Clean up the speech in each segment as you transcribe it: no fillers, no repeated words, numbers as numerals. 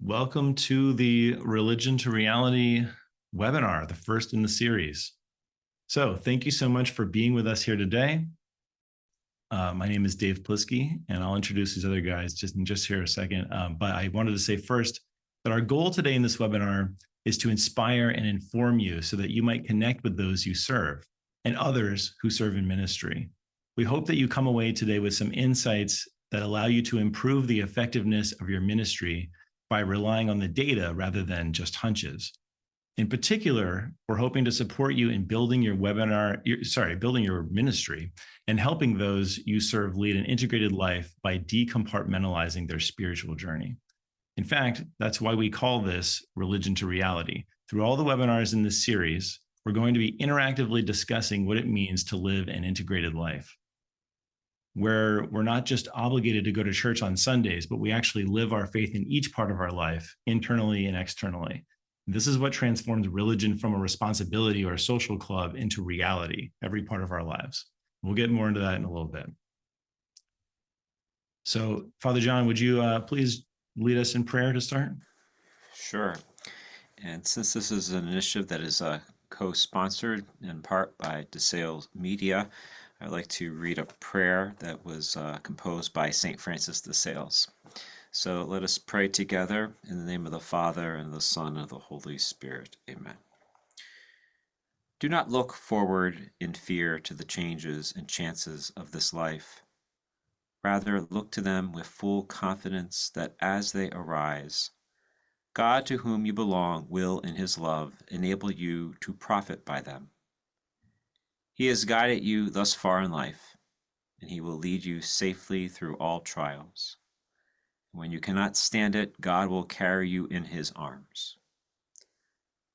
Welcome to the Religion to Reality webinar, the first in the series. So thank you so much for being with us here today. My name is Dave Plisky, and I'll introduce these other guys just here a second. But I wanted to say first that our goal today in this webinar is to inspire and inform you so that you might connect with those you serve and others who serve in ministry. We hope that you come away today with some insights that allow you to improve the effectiveness of your ministry by relying on the data rather than just hunches. In particular, we're hoping to support you in building your building your ministry and helping those you serve lead an integrated life by decompartmentalizing their spiritual journey. In fact, that's why we call this Religion to Reality. Through all the webinars in this series, we're going to be interactively discussing what it means to live an integrated life, where we're not just obligated to go to church on Sundays, but we actually live our faith in each part of our life, internally and externally. This is what transforms religion from a responsibility or a social club into reality, every part of our lives. We'll get more into that in a little bit. So, Father John, would you please lead us in prayer to start? Sure. And since this is an initiative that is co-sponsored in part by DeSales Media, I'd like to read a prayer that was composed by St. Francis de Sales. So let us pray together in the name of the Father, and the Son, and the Holy Spirit. Amen. Do not look forward in fear to the changes and chances of this life. Rather, look to them with full confidence that as they arise, God to whom you belong will, in his love, enable you to profit by them. He has guided you thus far in life, and he will lead you safely through all trials. When you cannot stand it, God will carry you in his arms.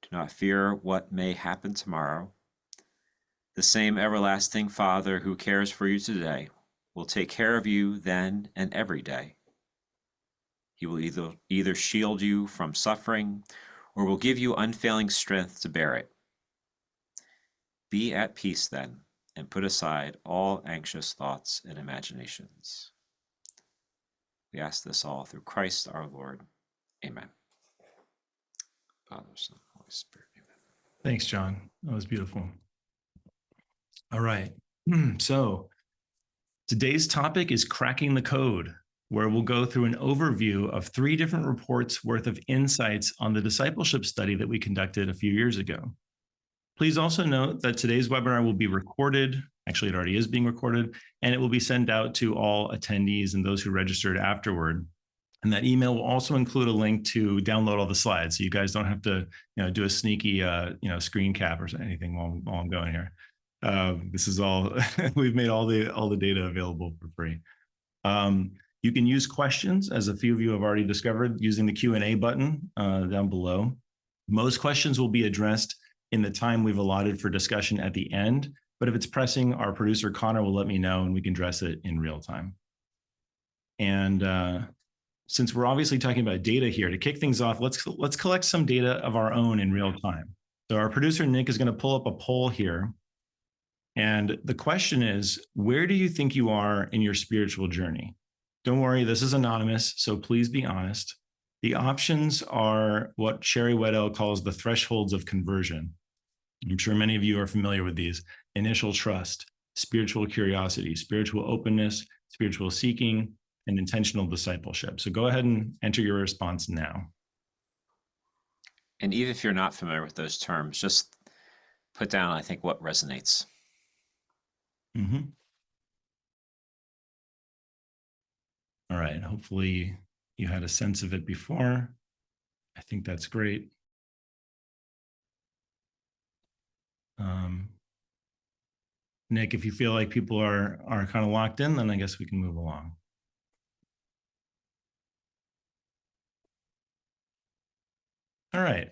Do not fear what may happen tomorrow. The same everlasting Father who cares for you today will take care of you then and every day. He will either shield you from suffering or will give you unfailing strength to bear it. Be at peace then, and put aside all anxious thoughts and imaginations. We ask this all through Christ our Lord. Amen. Father, Son, Holy Spirit. Amen. Thanks, John. That was beautiful. All right. So today's topic is cracking the code, where we'll go through an overview of 3 different reports worth of insights on the discipleship study that we conducted a few years ago. Please also note that today's webinar will be recorded. Actually, it already is being recorded, and it will be sent out to all attendees and those who registered afterward. And that email will also include a link to download all the slides, so you guys don't have to, do a sneaky, screen cap or anything while I'm going here. This is all we've made all the data available for free. You can use questions, as a few of you have already discovered, using the Q&A button down below. Most questions will be addressed in the time we've allotted for discussion at the end, but if it's pressing, our producer Connor will let me know and we can address it in real time. And since we're obviously talking about data here, to kick things off, let's collect some data of our own in real time. So our producer Nick is going to pull up a poll here. And the question is, where do you think you are in your spiritual journey? Don't worry, this is anonymous, so please be honest. The options are what Sherry Weddell calls the thresholds of conversion. I'm sure many of you are familiar with these: initial trust, spiritual curiosity, spiritual openness, spiritual seeking, and intentional discipleship. So go ahead and enter your response now. And even if you're not familiar with those terms, just put down, I think, what resonates. Mm-hmm. All right, hopefully you had a sense of it before. I think that's great. Nick, if you feel like people are kind of locked in, then I guess we can move along. All right,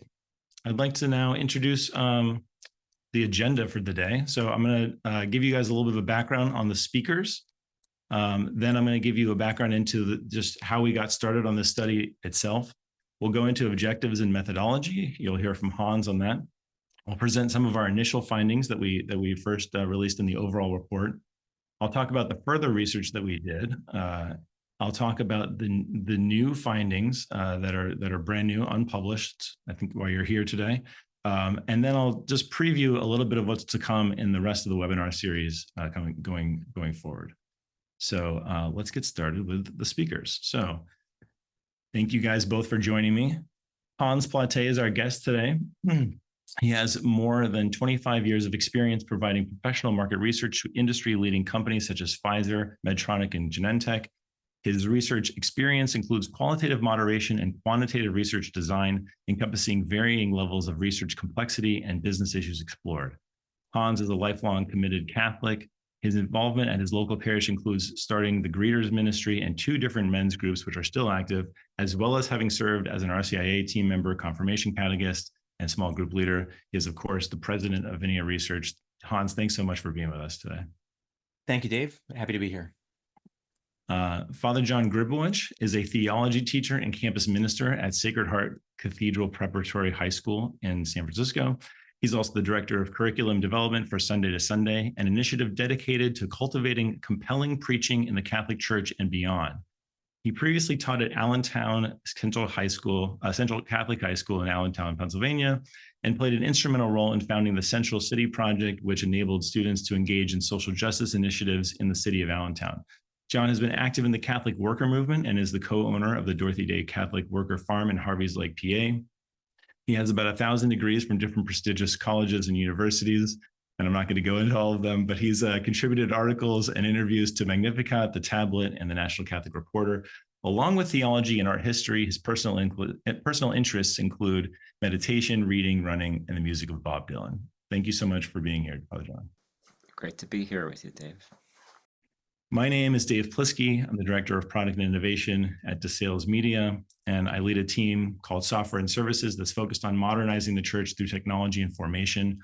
I'd like to now introduce the agenda for the day. So I'm going to give you guys a little bit of a background on the speakers. Then I'm going to give you a background into just how we got started on this study itself. We'll go into objectives and methodology. You'll hear from Hans on that. I'll present some of our initial findings that we first released in the overall report. I'll talk about the further research that we did I'll talk about the new findings that are brand new, unpublished, I think, while you're here today. And then I'll just preview a little bit of what's to come in the rest of the webinar series going forward. So let's get started with the speakers. So thank you guys both for joining me. Hans Platte is our guest today. He has more than 25 years of experience providing professional market research to industry-leading companies such as Pfizer, Medtronic, and Genentech. His research experience includes qualitative moderation and quantitative research design, encompassing varying levels of research complexity and business issues explored. Hans is a lifelong committed Catholic. His involvement at his local parish includes starting the Greeters Ministry and 2 different men's groups, which are still active, as well as having served as an RCIA team member, confirmation catechist, and small group leader. He is, of course, the president of Vinea Research. Hans, thanks so much for being with us today. Thank you, Dave. Happy to be here. Father John Gribowich is a theology teacher and campus minister at Sacred Heart Cathedral Preparatory High School in San Francisco. He's also the director of curriculum development for Sunday to Sunday, an initiative dedicated to cultivating compelling preaching in the Catholic Church and beyond. He previously taught at Allentown Central Catholic High School in Allentown, Pennsylvania, and played an instrumental role in founding the Central City Project, which enabled students to engage in social justice initiatives in the city of Allentown. John has been active in the Catholic worker movement and is the co-owner of the Dorothy Day Catholic Worker Farm in Harvey's Lake, PA. He has about 1,000 degrees from different prestigious colleges and universities, and I'm not going to go into all of them, but he's contributed articles and interviews to Magnificat, The Tablet, and the National Catholic Reporter. Along with theology and art history, his personal interests include meditation, reading, running, and the music of Bob Dylan. Thank you so much for being here, Father John. Great to be here with you, Dave. My name is Dave Plisky. I'm the Director of Product and Innovation at DeSales Media, and I lead a team called Software and Services that's focused on modernizing the church through technology and formation.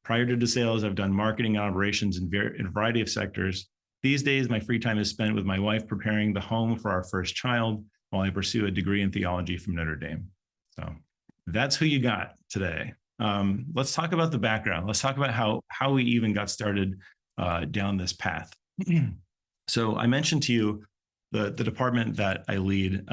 Prior to DeSales, I've done marketing and operations in a variety of sectors. These days, my free time is spent with my wife preparing the home for our first child while I pursue a degree in theology from Notre Dame. So that's who you got today. Let's talk about the background. Let's talk about how we even got started down this path. So I mentioned to you the department that I lead,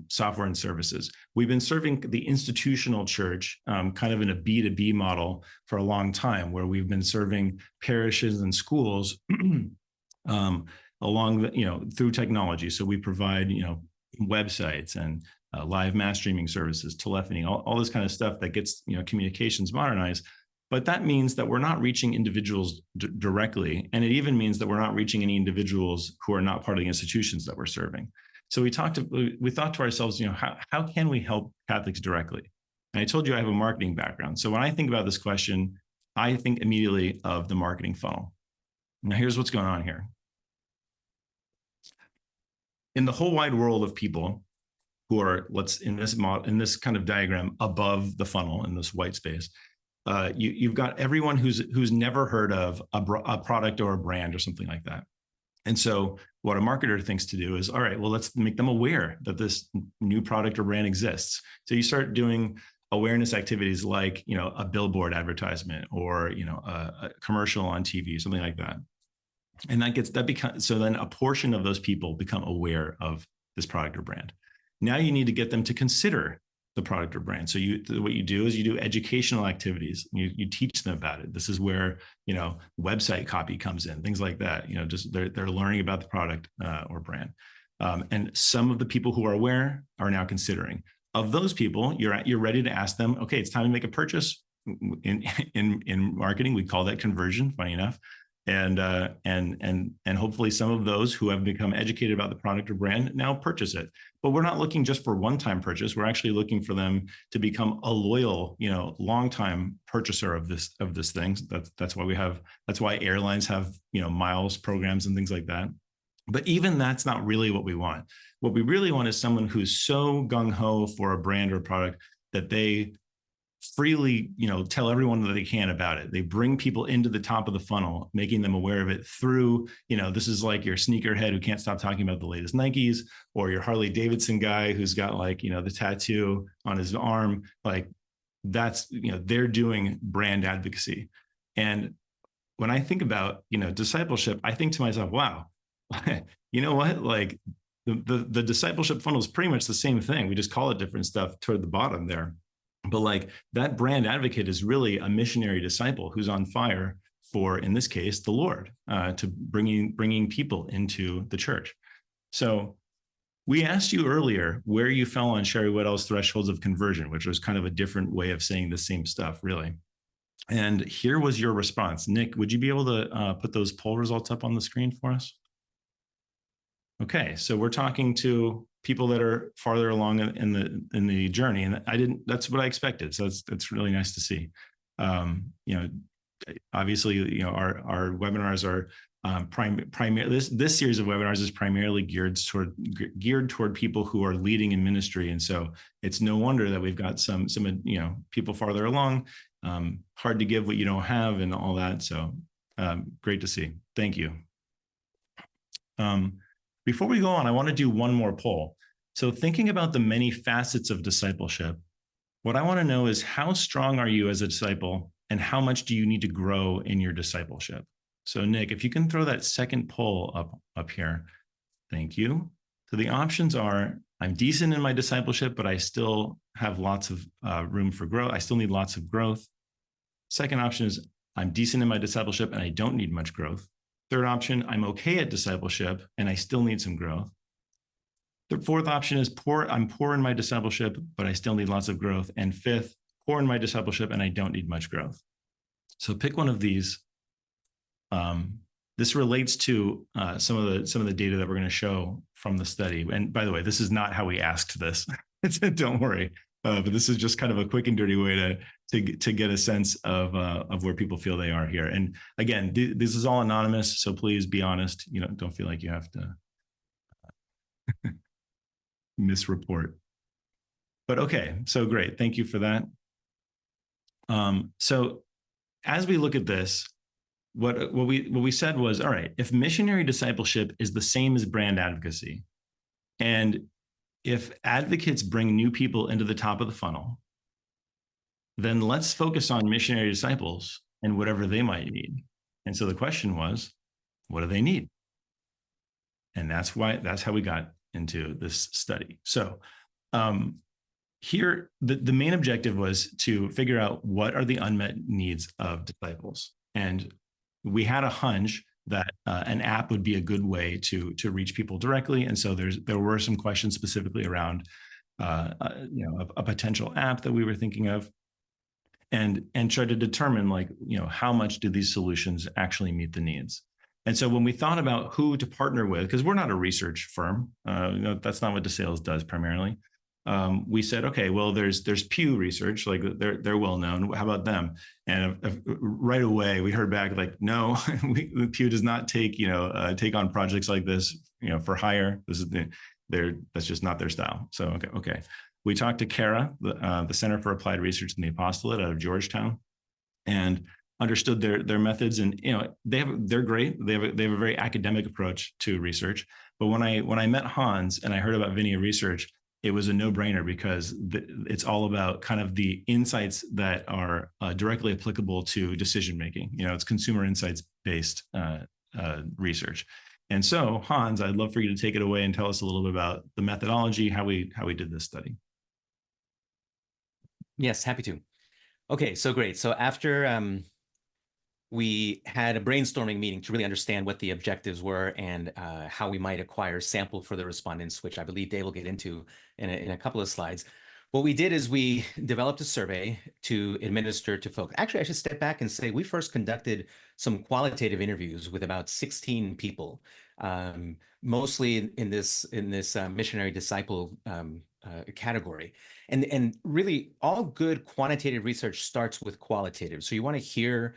software and services. We've been serving the institutional church kind of in a B2B model for a long time, where we've been serving parishes and schools along through technology. So we provide websites and live mass streaming services, telephony, all this kind of stuff that gets communications modernized. But that means that we're not reaching individuals directly. And it even means that we're not reaching any individuals who are not part of the institutions that we're serving. So we thought to ourselves, how can we help Catholics directly? And I told you I have a marketing background. So when I think about this question, I think immediately of the marketing funnel. Now, here's what's going on here. In the whole wide world of people who are, in this kind of diagram above the funnel in this white space, you've got everyone who's never heard of a product or a brand or something like that. And so what a marketer thinks to do is, all right, well, let's make them aware that this new product or brand exists. So you start doing awareness activities like, a billboard advertisement or, a commercial on TV, something like that. And so then a portion of those people become aware of this product or brand. Now you need to get them to consider the product or brand. So what you do is you do educational activities. You teach them about it. This is where, website copy comes in, things like that. Just they're learning about the product or brand. And some of the people who are aware are now considering. Of those people, you're ready to ask them, okay, it's time to make a purchase. In marketing, we call that conversion, funny enough. And hopefully some of those who have become educated about the product or brand now purchase it. But we're not looking just for one-time purchase. We're actually looking for them to become a loyal, long-time purchaser of this thing. That's why airlines have, miles programs and things like that. But even that's not really what we want. What we really want is someone who's so gung-ho for a brand or a product that they freely, tell everyone that they can about it. They bring people into the top of the funnel, making them aware of it through, this is like your sneakerhead who can't stop talking about the latest Nikes, or your Harley Davidson guy who's got the tattoo on his arm. Like that's, they're doing brand advocacy. And when I think about, discipleship, I think to myself, wow, you know what? Like the discipleship funnel is pretty much the same thing. We just call it different stuff toward the bottom there. But like that brand advocate is really a missionary disciple who's on fire for, in this case, the Lord, to bringing people into the church. So we asked you earlier where you fell on Sherry Weddell's thresholds of conversion, which was kind of a different way of saying the same stuff, really. And here was your response. Nick, would you be able to put those poll results up on the screen for us? Okay, so we're talking to people that are farther along in the journey, and that's what I expected. So it's really nice to see. Obviously, our webinars are this series of webinars is primarily geared toward people who are leading in ministry, and so it's no wonder that we've got some people farther along. Hard to give what you don't have, and all that. So great to see. Thank you. Before we go on, I want to do one more poll. So thinking about the many facets of discipleship, what I want to know is how strong are you as a disciple, and how much do you need to grow in your discipleship? So Nick, if you can throw that second poll up here. Thank you. So the options are, I'm decent in my discipleship, but I still have lots of room for growth. I still need lots of growth. Second option is, I'm decent in my discipleship and I don't need much growth. Third option, I'm okay at discipleship and I still need some growth. The fourth option is I'm poor in my discipleship, but I still need lots of growth. And fifth, poor in my discipleship and I don't need much growth. So pick one of these. This relates to some of the data that we're going to show from the study. And by the way, this is not how we asked this. Don't worry. But this is just kind of a quick and dirty way to get a sense of where people feel they are here. And again, this is all anonymous, so please be honest. Don't feel like you have to misreport. But okay, so great. Thank you for that. So as we look at this, what we said was, all right, if missionary discipleship is the same as brand advocacy, and if advocates bring new people into the top of the funnel, then let's focus on missionary disciples and whatever they might need. And so the question was, what do they need? And that's how we got into this study. So here, the main objective was to figure out what are the unmet needs of disciples. And we had a hunch that an app would be a good way to reach people directly. And so there were some questions specifically around a potential app that we were thinking of, and try to determine how much do these solutions actually meet the needs. And so when we thought about who to partner with, because we're not a research firm, that's not what DeSales does primarily. We said, okay, well, there's Pew Research, like they're well known. How about them? And right away we heard back like, no, Pew does not take on projects like this, for hire. That's just not their style. So okay. We talked to CARA, the Center for Applied Research in the Apostolate out of Georgetown, and understood their methods. And they're great. They have a very academic approach to research. But when I met Hans and I heard about Vinea research, it was a no-brainer because it's all about kind of the insights that are directly applicable to decision-making. It's consumer insights-based research. And so, Hans, I'd love for you to take it away and tell us a little bit about the methodology, how we did this study. Yes, happy to. Okay, so great. So after we had a brainstorming meeting to really understand what the objectives were and how we might acquire sample for the respondents, which I believe Dave will get into in a couple of slides. What we did is we developed a survey to administer to folks. Actually, I should step back and say we first conducted some qualitative interviews with about 16 people, mostly in this missionary disciple category. And really all good quantitative research starts with qualitative. So you want to hear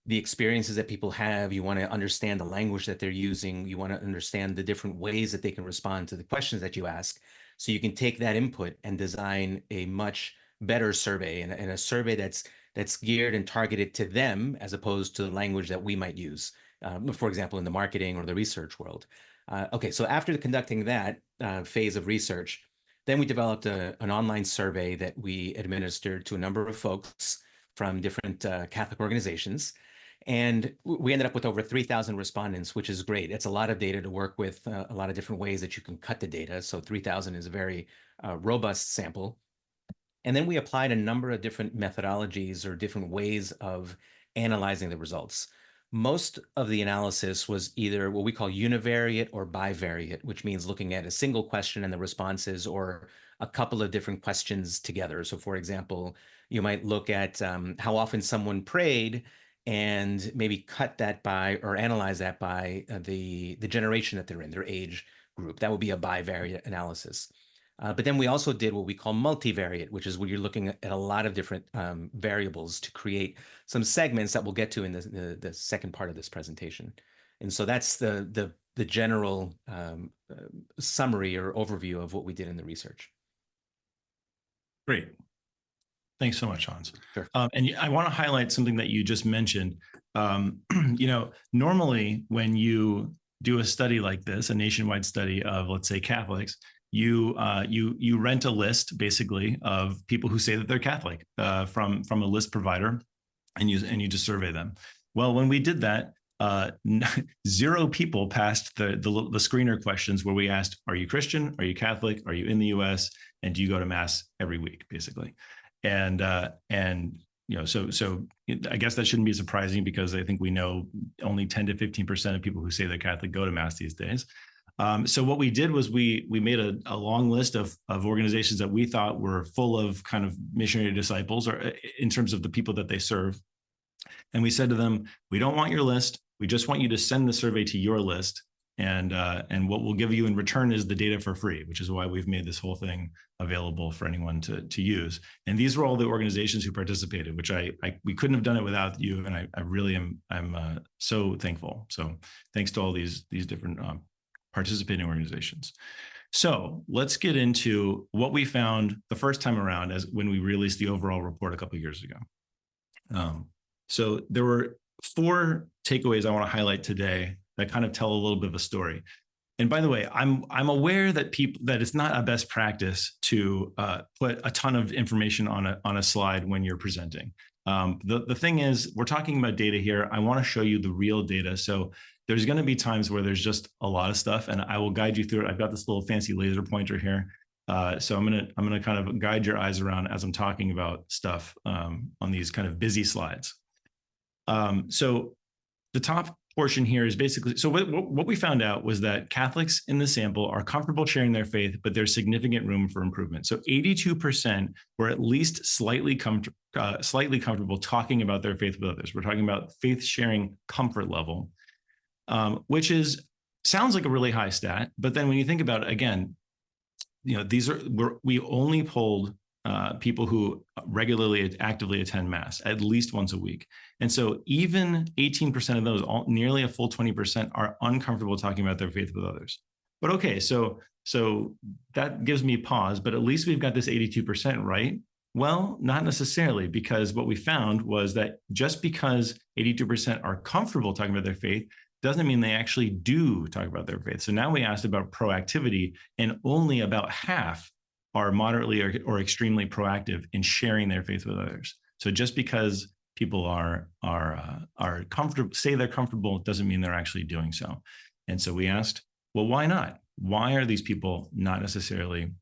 the experiences that people have. You want to understand the language that they're using. You want to understand the different ways that they can respond to the questions that you ask. So you can take that input and design a much better survey, and a survey that's geared and targeted to them as opposed to the language that we might use, for example, in the marketing or the research world. Okay, so after conducting that phase of research, then we developed an online survey that we administered to a number of folks from different Catholic organizations. And we ended up with over 3,000 respondents, which is great. It's a lot of data to work with, a lot of different ways that you can cut the data. So 3,000 is a very robust sample. And then we applied a number of different methodologies or different ways of analyzing the results. Most of the analysis was either what we call univariate or bivariate, which means looking at a single question and the responses, or a couple of different questions together. So for example, you might look at how often someone prayed and maybe cut that by or analyze that by the generation that they're in, their age group. That would be a bivariate analysis. But then we also did what we call multivariate, which is where you're looking at a lot of different variables to create some segments that we'll get to in the second part of this presentation. And so that's the general summary or overview of what we did in the research. Great. Thanks so much, Hans. Sure. And I want to highlight something that you just mentioned. Normally when you do a study like this, a nationwide study of, let's say, Catholics, you rent a list basically of people who say that they're Catholic from a list provider, and you just survey them. Well, when we did that, 0 people passed the screener questions where we asked, are you Christian? Are you Catholic? Are you in the US? And do you go to mass every week, basically? And so I guess that shouldn't be surprising, because I think we know only 10 to 15% of people who say they're Catholic go to mass these days. So what we did was we made a long list of organizations that we thought were full of kind of missionary disciples, or in terms of the people that they serve. And we said to them, we don't want your list. We just want you to send the survey to your list. And what we'll give you in return is the data for free, which is why we've made this whole thing available for anyone to use. And these were all the organizations who participated, which we couldn't have done it without you. And I really I'm so thankful. So thanks to all these different participating organizations. So let's get into what we found the first time around, as when we released the overall report a couple of years ago. So there were 4 takeaways I want to highlight today that kind of tell a little bit of a story. And by the way, I'm aware that it's not a best practice to put a ton of information on a slide when you're presenting. The thing is, we're talking about data here. I want to show you the real data. So there's going to be times where there's just a lot of stuff, and I will guide you through it. I've got this little fancy laser pointer here. So I'm gonna kind of guide your eyes around as I'm talking about stuff on these kind of busy slides. So the top portion here is basically, so what we found out was that Catholics in the sample are comfortable sharing their faith, but there's significant room for improvement. So 82% were at least slightly comfortable talking about their faith with others. We're talking about faith sharing comfort level, which sounds like a really high stat. But then when you think about it, again, we only polled people who regularly, actively attend mass at least once a week. And so even 18% of those, nearly a full 20%, are uncomfortable talking about their faith with others. But okay, so that gives me pause, but at least we've got this 82% right. Well, not necessarily, because what we found was that just because 82% are comfortable talking about their faith doesn't mean they actually do talk about their faith. So now we asked about proactivity, and only about half are moderately or extremely proactive in sharing their faith with others. So just because people are comfortable, say they're comfortable, doesn't mean they're actually doing so. And so we asked, well, why not? Why are these people not necessarily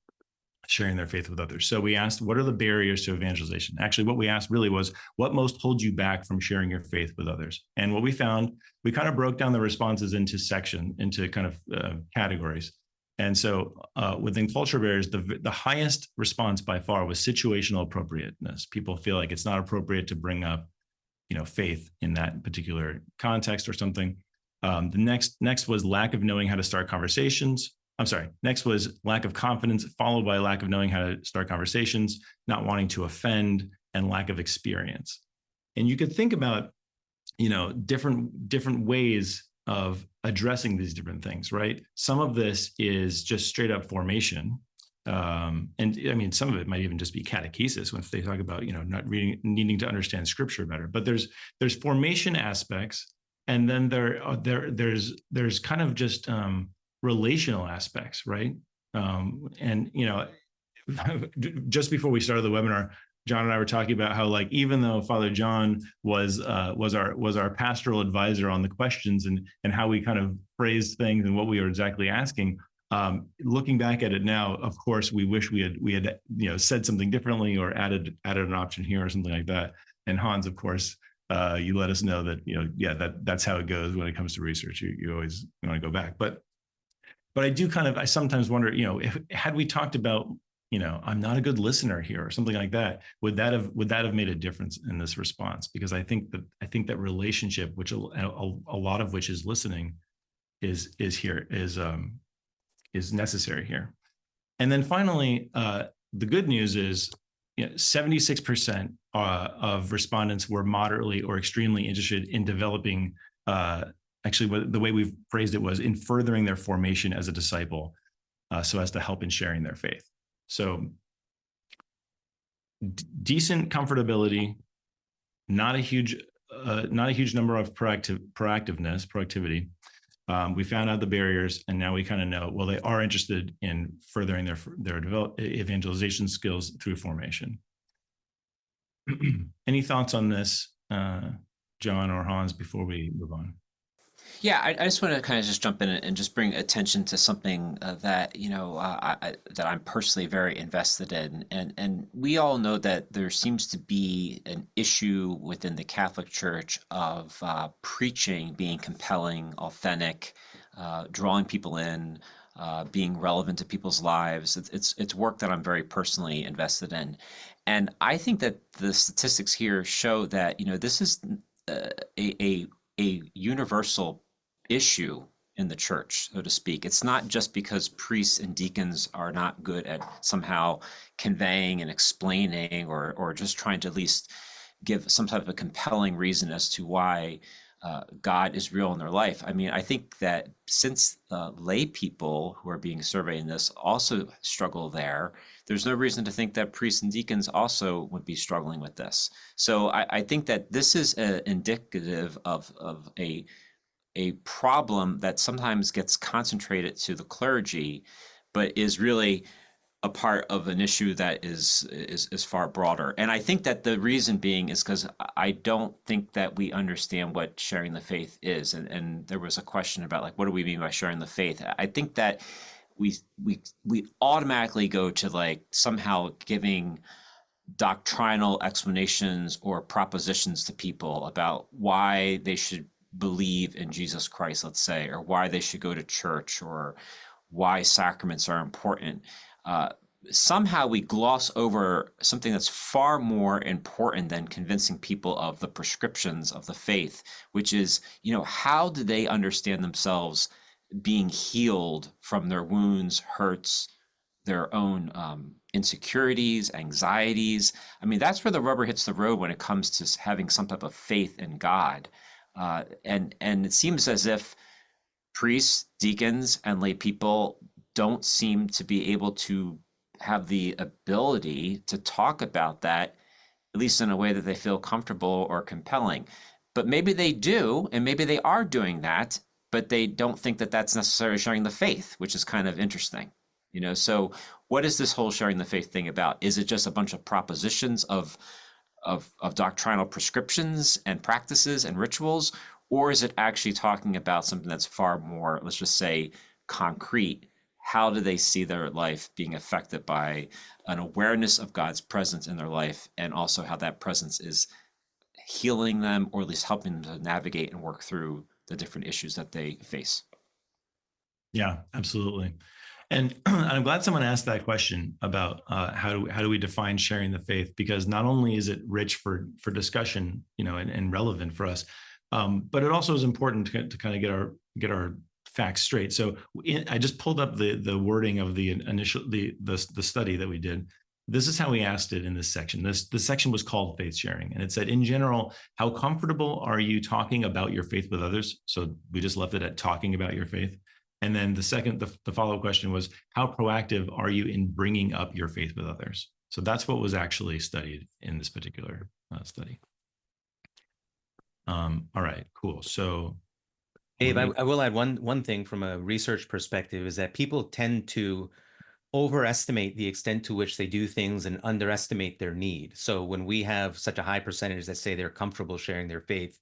sharing their faith with others? So we asked, what are the barriers to evangelization? Actually, what we asked really was, what most holds you back from sharing your faith with others? And what we found, we kind of broke down the responses into kind of categories. And so within cultural barriers, the highest response by far was situational appropriateness. People feel like it's not appropriate to bring up, faith in that particular context or something. The next was lack of knowing how to start conversations. Next was lack of confidence, followed by lack of knowing how to start conversations, not wanting to offend, and lack of experience. And you could think about, different ways of addressing these different things, right? Some of this is just straight up formation. And I mean, some of it might even just be catechesis when they talk about, not needing to understand scripture better. But there's formation aspects, and then there's kind of just relational aspects, right? And just before we started the webinar, John and I were talking about how, like, even though Father John was our pastoral advisor on the questions and how we kind of phrased things and what we were exactly asking, looking back at it now, of course, we wish we had said something differently or added an option here or something like that. And Hans, of course, you let us know that that's how it goes when it comes to research. You always want to go back, but I sometimes wonder, if had we talked about, I'm not a good listener here or something like that, would that have made a difference in this response? Because I think that relationship, which a lot of which is listening, is necessary here. And then finally, the good news is 76% of respondents were moderately or extremely interested in developing, actually, the way we've phrased it was in furthering their formation as a disciple, so as to help in sharing their faith. So decent comfortability, not a huge number of proactivity. We found out the barriers, and now we kind of know, well, they are interested in furthering their evangelization skills through formation. Any thoughts on this, John or Hans, before we move on? Yeah, I just want to kind of just jump in and just bring attention to something that that I'm personally very invested in, and we all know that there seems to be an issue within the Catholic Church of preaching being compelling, authentic, drawing people in, being relevant to people's lives. It's work that I'm very personally invested in, and I think that the statistics here show that this is a universal issue in the church, so to speak. It's not just because priests and deacons are not good at somehow conveying and explaining or just trying to at least give some type of a compelling reason as to why God is real in their life. I mean, I think that since lay people who are being surveyed in this also struggle there, there's no reason to think that priests and deacons also would be struggling with this. So I think that this is indicative of a problem that sometimes gets concentrated to the clergy, but is really a part of an issue that is far broader. And I think that the reason being is because I don't think that we understand what sharing the faith is. And there was a question about, like, what do we mean by sharing the faith? I think that we automatically go to, like, somehow giving doctrinal explanations or propositions to people about why they should believe in Jesus Christ, let's say, or why they should go to church, or why sacraments are important. Somehow we gloss over something that's far more important than convincing people of the prescriptions of the faith, which is, how do they understand themselves being healed from their wounds, hurts, their own insecurities, anxieties. I mean, that's where the rubber hits the road when it comes to having some type of faith in God. And it seems as if priests, deacons, and lay people don't seem to be able to have the ability to talk about that, at least in a way that they feel comfortable or compelling. But maybe they do, and maybe they are doing that, but they don't think that that's necessarily sharing the faith, which is kind of interesting. So what is this whole sharing the faith thing about? Is it just a bunch of propositions of doctrinal prescriptions and practices and rituals, or is it actually talking about something that's far more, let's just say, concrete? How do they see their life being affected by an awareness of God's presence in their life, and also how that presence is healing them, or at least helping them to navigate and work through the different issues that they face? Yeah, absolutely. And I'm glad someone asked that question about how do we define sharing the faith, because not only is it rich for discussion, and relevant for us, but it also is important to kind of get our facts straight. So I just pulled up the wording of the initial the study that we did. This is how we asked it in this section. The section was called faith sharing, and it said, in general, how comfortable are you talking about your faith with others? So we just left it at talking about your faith. And then the follow-up question was, how proactive are you in bringing up your faith with others? So that's what was actually studied in this particular study. All right, cool. So, Dave, I will add one thing from a research perspective, is that people tend to overestimate the extent to which they do things and underestimate their need. So when we have such a high percentage that say they're comfortable sharing their faith,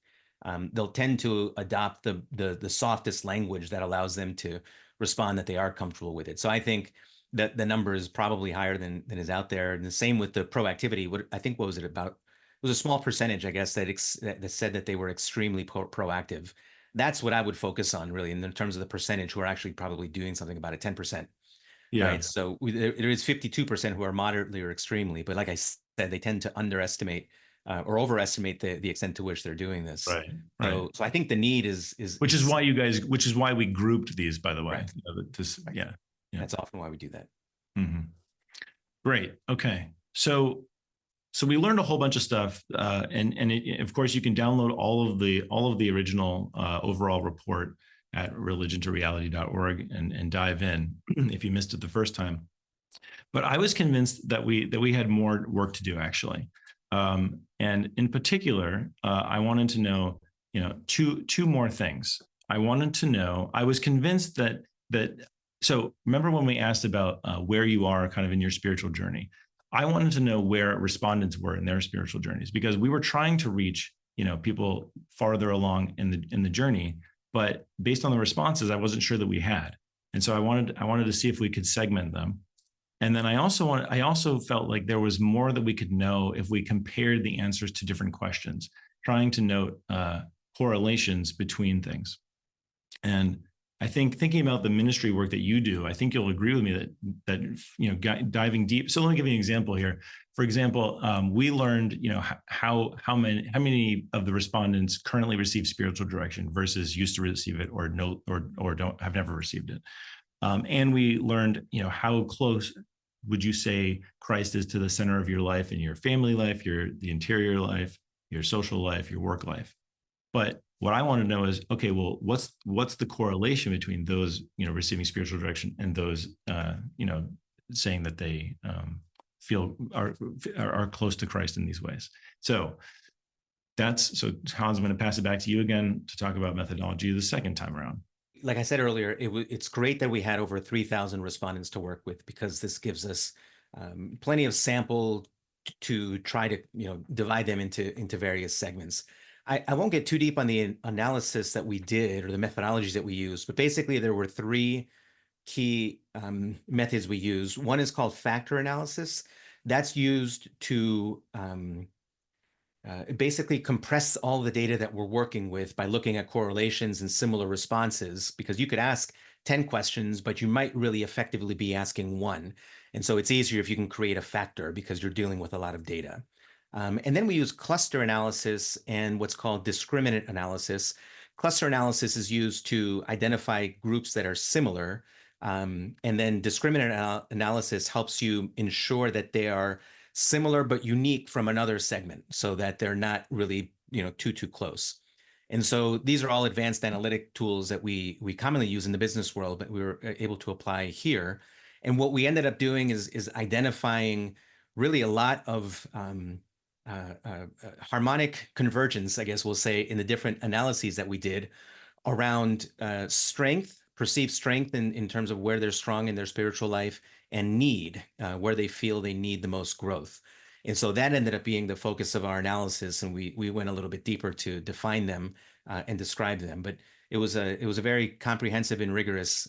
they'll tend to adopt the softest language that allows them to respond that they are comfortable with it. So I think that the number is probably higher than is out there. And the same with the proactivity. What was it about? It was a small percentage, I guess, that said that they were extremely proactive. That's what I would focus on, really, in terms of the percentage who are actually probably doing something about it, 10%. Yeah. Right. So there is 52% who are moderately or extremely, but like I said, they tend to underestimate or overestimate the extent to which they're doing this. Right. Right. So I think the need is which is why we grouped these, by the way. Right. Right. Yeah. That's often why we do that. Mm-hmm. Great. Okay. So we learned a whole bunch of stuff, and of course you can download all of the original overall report at religiontoreality.org and dive in if you missed it the first time. But I was convinced that we had more work to do, actually, and in particular, I wanted to know, two more things. I wanted to know. I was convinced that. So remember when we asked about where you are kind of in your spiritual journey? I wanted to know where respondents were in their spiritual journeys, because we were trying to reach, people farther along in the journey, but based on the responses, I wasn't sure that we had. And so I wanted to see if we could segment them. And then I also felt like there was more that we could know if we compared the answers to different questions, trying to note correlations between things. And I think thinking about the ministry work that you do, I think you'll agree with me that diving deep. So let me give you an example here. For example, we learned how many of the respondents currently receive spiritual direction versus used to receive it or don't have never received it, and we learned how close would you say Christ is to the center of your life and your family life, the interior life, your social life, your work life. But what I want to know is, okay, well, what's the correlation between those, receiving spiritual direction and those, saying that they feel are close to Christ in these ways. So Hans, I'm going to pass it back to you again to talk about methodology the second time around. Like I said earlier, it's great that we had over 3,000 respondents to work with, because this gives us plenty of sample to try to divide them into various segments. I won't get too deep on the analysis that we did or the methodologies that we used, but basically there were three key methods we use. One is called factor analysis. That's used to basically compress all the data that we're working with by looking at correlations and similar responses, because you could ask 10 questions, but you might really effectively be asking one. And so it's easier if you can create a factor because you're dealing with a lot of data. And then we use cluster analysis and what's called discriminant analysis. Cluster analysis is used to identify groups that are similar. And then discriminant analysis helps you ensure that they are similar but unique from another segment, so that they're not really too close. And so these are all advanced analytic tools that we commonly use in the business world, but we were able to apply here. And what we ended up doing is identifying really a lot of harmonic convergence, I guess we'll say, in the different analyses that we did around strength, perceived strength in terms of where they're strong in their spiritual life, and need, where they feel they need the most growth. And so that ended up being the focus of our analysis, and we went a little bit deeper to define them and describe them. But it was a very comprehensive and rigorous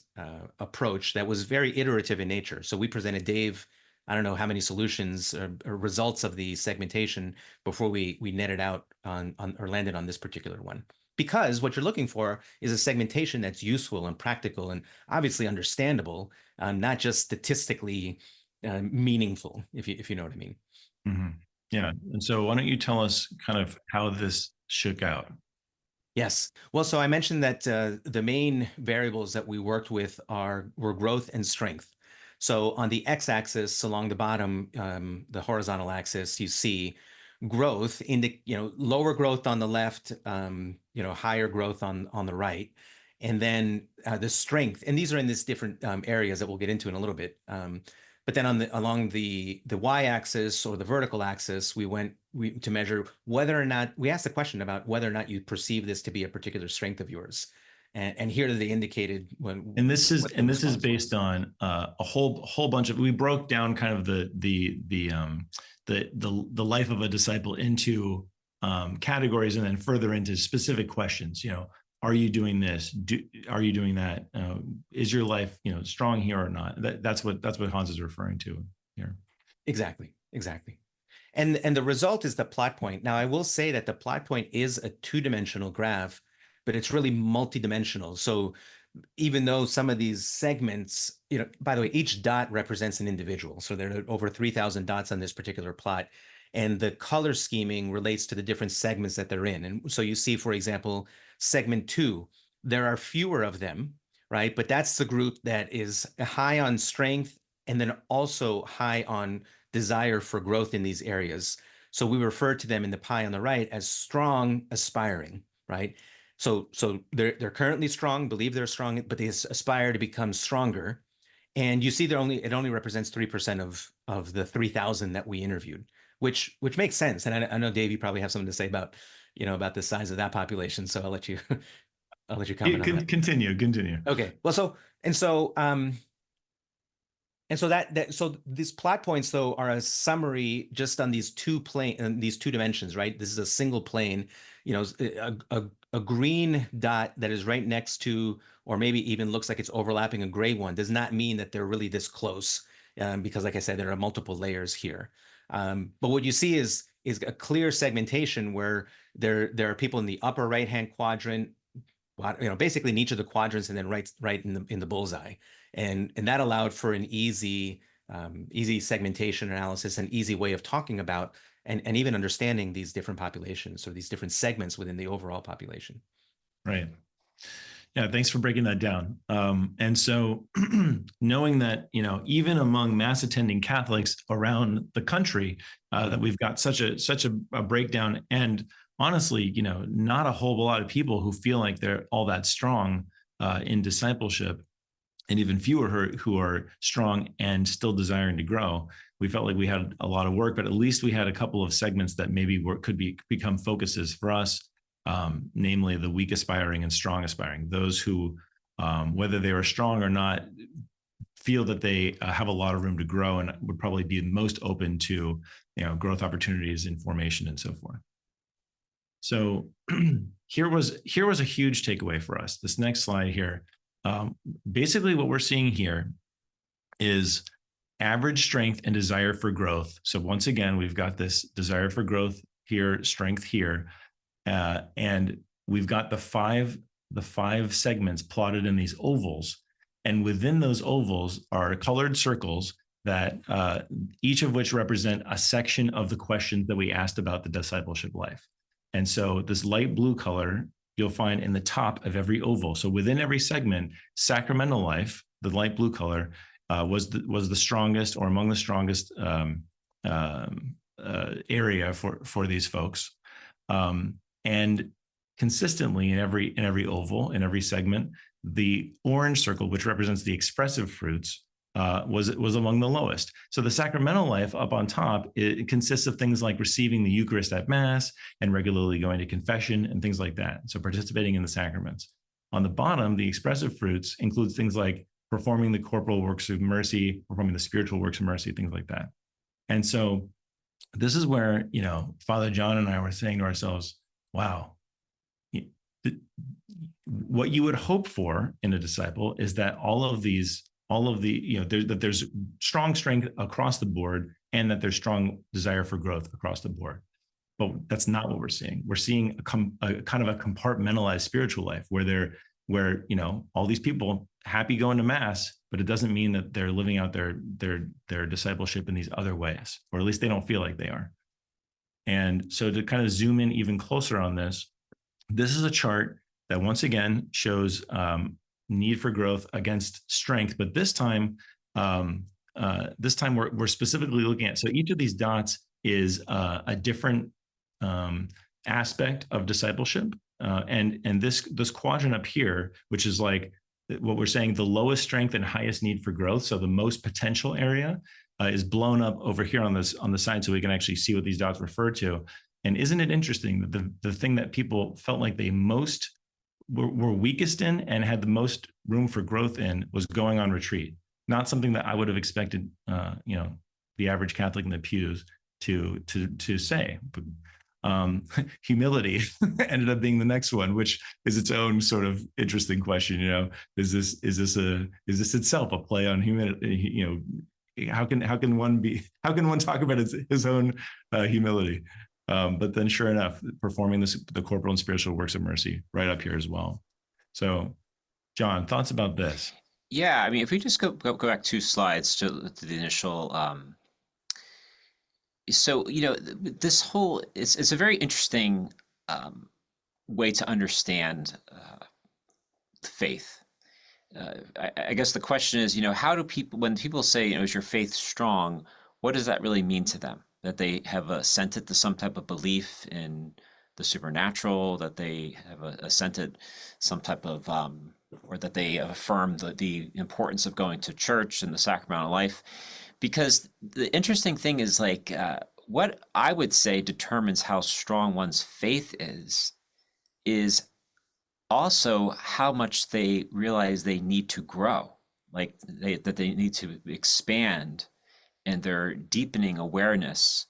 approach that was very iterative in nature. So we presented Dave, I don't know how many solutions or results of the segmentation before we netted out on or landed on this particular one. Because what you're looking for is a segmentation that's useful and practical and obviously understandable, not just statistically meaningful, if you know what I mean. Mm-hmm. Yeah. And so why don't you tell us kind of how this shook out? Yes. Well, so I mentioned that the main variables that we worked with were growth and strength. So on the x-axis along the bottom, the horizontal axis, you see growth in the lower growth on the left, higher growth on the right, and then the strength. And these are in these different areas that we'll get into in a little bit. But then along the y-axis or the vertical axis, to measure whether or not we asked the question about whether or not you perceive this to be a particular strength of yours. And here they indicated when. And this is what the and this is response based was. on a whole bunch of. We broke down kind of the life of a disciple into categories, and then further into specific questions. Are you doing this? Are you doing that? Is your life strong here or not? That's what Hans is referring to here. Exactly. And the result is the plot point. Now, I will say that the plot point is a two-dimensional graph, but it's really multidimensional. So even though some of these segments, by the way, each dot represents an individual. So there are over 3,000 dots on this particular plot. And the color scheming relates to the different segments that they're in. And so you see, for example, segment 2, there are fewer of them, right? But that's the group that is high on strength and then also high on desire for growth in these areas. So we refer to them in the pie on the right as strong aspiring, right? So they're currently strong, believe they're strong, but they aspire to become stronger. And you see it only represents 3% of the 3,000 that we interviewed, which makes sense. And I know, Dave, you probably have something to say about the size of that population. So I'll let you comment on that. Continue. Okay. Well, so these plot points, though, are a summary just on these two dimensions, right? This is a single plane, a green dot that is right next to, or maybe even looks like it's overlapping a gray one, does not mean that they're really this close, because, like I said, there are multiple layers here. But what you see is a clear segmentation where there are people in the upper right-hand quadrant, basically in each of the quadrants, and then right in the bullseye. And that allowed for an easy segmentation analysis, an easy way of talking about and even understanding these different populations or these different segments within the overall population. Right. Yeah, thanks for breaking that down. And so knowing that, even among mass attending Catholics around the country, that we've got such a breakdown, and honestly, not a whole lot of people who feel like they're all that strong in discipleship, and even fewer who are strong and still desiring to grow. We felt like we had a lot of work, but at least we had a couple of segments that maybe become focuses for us, namely the weak aspiring and strong aspiring. Those who, whether they are strong or not, feel that they have a lot of room to grow and would probably be most open to growth opportunities in formation and so forth. So here was a huge takeaway for us. This next slide here. Basically, what we're seeing here is average strength and desire for growth. So once again, we've got this desire for growth here, strength here, and we've got the five segments plotted in these ovals. And within those ovals are colored circles that each of which represent a section of the questions that we asked about the discipleship life. And so this light blue color you'll find in the top of every oval. So within every segment, sacramental life, the light blue color, was the strongest or among the strongest area for these folks. And consistently in every oval, in every segment, the orange circle, which represents the expressive fruits, was among the lowest. So the sacramental life up on top, it consists of things like receiving the Eucharist at Mass and regularly going to confession and things like that. So participating in the sacraments. On the bottom, the expressive fruits includes things like performing the corporal works of mercy, performing the spiritual works of mercy, things like that. And so this is where, Father John and I were saying to ourselves, wow, what you would hope for in a disciple is that there's strong strength across the board and that there's strong desire for growth across the board. But that's not what we're seeing. We're seeing a kind of a compartmentalized spiritual life where all these people happy going to Mass, but it doesn't mean that they're living out their discipleship in these other ways, or at least they don't feel like they are. And so to kind of zoom in even closer on this is a chart that once again shows need for growth against strength, but this time we're specifically looking at, so each of these dots is a different aspect of discipleship, and this quadrant up here, which is like what we're saying, the lowest strength and highest need for growth, so the most potential area, is blown up over here on the side, so we can actually see what these dots refer to. And isn't it interesting that the thing that people felt like they most were weakest in and had the most room for growth in was going on retreat. Not something that I would have expected, the average Catholic in the pews to say. But, humility ended up being the next one, which is its own sort of interesting question. Is this itself a play on humility? How can one talk about his own humility? But then, sure enough, performing the corporal and spiritual works of mercy right up here as well. So, John, thoughts about this? Yeah, I mean, if we just go back 2 slides to the initial. So this whole it's a very interesting way to understand faith. I guess the question is, how do when people say, is your faith strong? What does that really mean to them? That they have assented to some type of belief in the supernatural, that they have assented some type of, or that they affirm the importance of going to church and the sacramental life. Because the interesting thing is what I would say determines how strong one's faith is also how much they realize they need to grow, that they need to expand, and their deepening awareness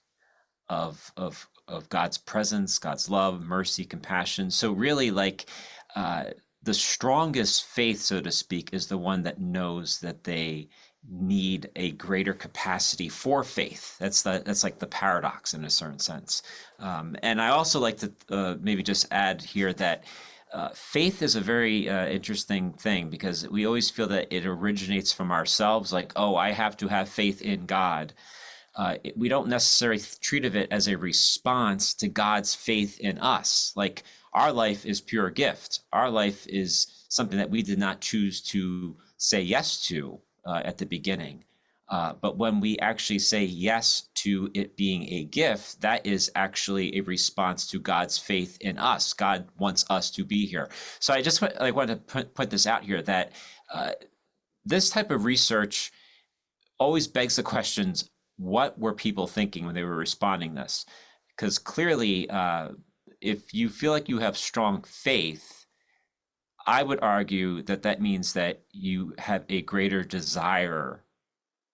of God's presence, God's love, mercy, compassion. So really, the strongest faith, so to speak, is the one that knows that they need a greater capacity for faith. That's like the paradox in a certain sense. And I also like to maybe just add here that faith is a very interesting thing, because we always feel that it originates from ourselves, I have to have faith in God. We don't necessarily treat of it as a response to God's faith in us. Our life is pure gift. Our life is something that we did not choose to say yes to at the beginning. But when we actually say yes to it being a gift, that is actually a response to God's faith in us. God wants us to be here. So I just want to put this out here, that this type of research always begs the questions, what were people thinking when they were responding this? Because clearly, if you feel like you have strong faith, I would argue that means that you have a greater desire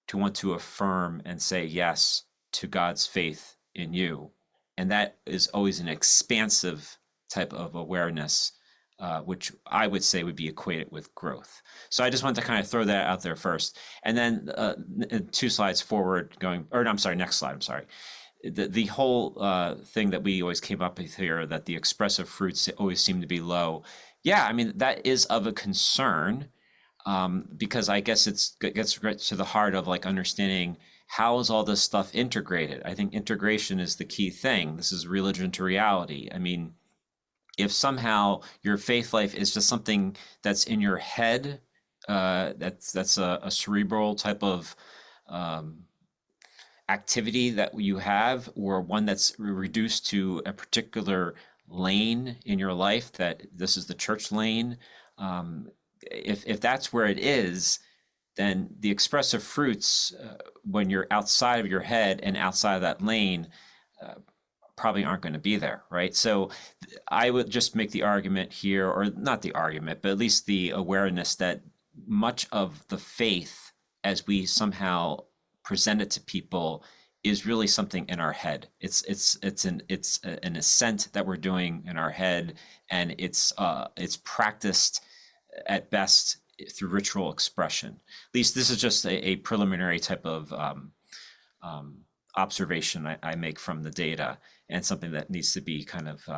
to want to affirm and say yes to God's faith in you. And that is always an expansive type of awareness, which I would say would be equated with growth. So I just wanted to kind of throw that out there first. And then 2 slides forward next slide, I'm sorry. The whole thing that we always came up with here, that the expressive fruits always seem to be low. Yeah, I mean, that is of a concern, because I guess it gets to the heart of understanding how is all this stuff integrated. I think integration is the key thing. This is religion to reality. I mean, if somehow your faith life is just something that's in your head, that's a cerebral type of activity that you have, or one that's reduced to a particular lane in your life, that this is the church lane, if that's where it is, then the expressive fruits, when you're outside of your head and outside of that lane, probably aren't going to be there, right? So I would just make the argument here, or not the argument, but at least the awareness that much of the faith, as we somehow present it to people, is really something in our head. It's an assent that we're doing in our head, and it's practiced at best through ritual expression. At least this is just a preliminary type of observation I make from the data, and something that needs to be kind of